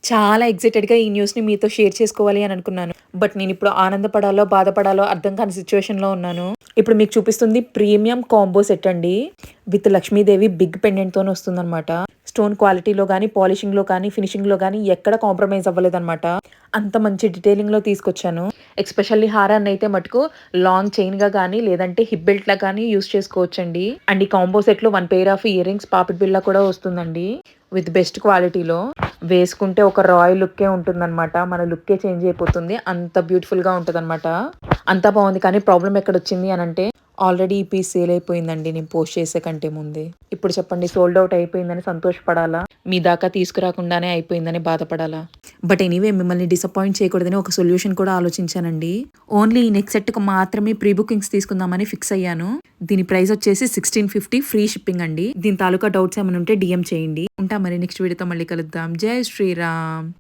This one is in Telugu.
చాలా ఎక్సైటెడ్‌గా ఈ న్యూస్‌ని మీతో షేర్ చేసుకోవాలి అని అనుకున్నాను. బట్ నేనిప్పుడు ఆనందపడాలో, బాధపడాలో అర్థం కాని సిట్యుయేషన్‌లో ఉన్నాను. ఇప్పుడు మీకు చూపిస్తుంది ప్రీమియం కాంబో సెట్ అండి. విత్ లక్ష్మీదేవి బిగ్ పెండెంట్‌తోని వస్తుందనమాట. స్టోన్ క్వాలిటీలో గానీ, పాలిషింగ్‌లో కానీ, ఫినిషింగ్‌లో గానీ ఎక్కడ కాంప్రమైజ్ అవ్వలేదనమాట. అంత మంచి డీటెయిలింగ్‌లో తీసుకొచ్చాను. ఎస్పెషల్లీ హారాన్నయితే మటుకు లాంగ్ చైన్‌గా గానీ, లేదంటే హిప్ బెల్ట్‌లా గానీ యూజ్ చేసుకోవచ్చండి. అండ్ ఈ కాంబో సెట్‌లో 1 పెయిర్ ఆఫ్ ఇయర్ రింగ్స్ పాపిడి బిళ్ళ కూడా వస్తుందండి. విత్ బెస్ట్ క్వాలిటీలో. వేసుకుంటే ఒక రాయల్ లుక్కే ఉంటుందనమాట. మన లుక్కే చేంజ్ అయిపోతుంది. అంత బ్యూటిఫుల్‌గా ఉంటదనమాట. అంతా బావుంది. కానీ ప్రాబ్లమ్ ఎక్కడొచ్చింది అనంటే, ఆల్రెడీ ఈ పీస్ సేల్ అయిపోయిందండి నేను పోస్ట్ చేసే కంటే ముందే. ఇప్పుడు చెప్పండి సోల్డ్ ఔట్ అయిపోయిందని సంతోషపడాలా? మీ దాకా తీసుకురాకుండానే అయిపోయిందని బాధపడాలా? బట్ ఎనీవే మిమ్మల్ని డిసప్పాయింట్ చేయకూడదని ఒక సొల్యూషన్ కూడా ఆలోచించానండి. ఓన్లీ ఈ నెక్ సెట్‌కి మాత్రమే ప్రీ బుకింగ్స్ తీసుకుందామని ఫిక్స్ అయ్యాను. దీని ప్రైస్ వచ్చేసి 1650 ఫ్రీ షిప్పింగ్ అండి. దీని తాలూకా డౌట్స్ ఏమైనా ఉంటే డీఎం చేయండి. ఉంటా మరి నెక్స్ట్ వీడియోతో మళ్ళీ కలుద్దాం. జై శ్రీరామ్.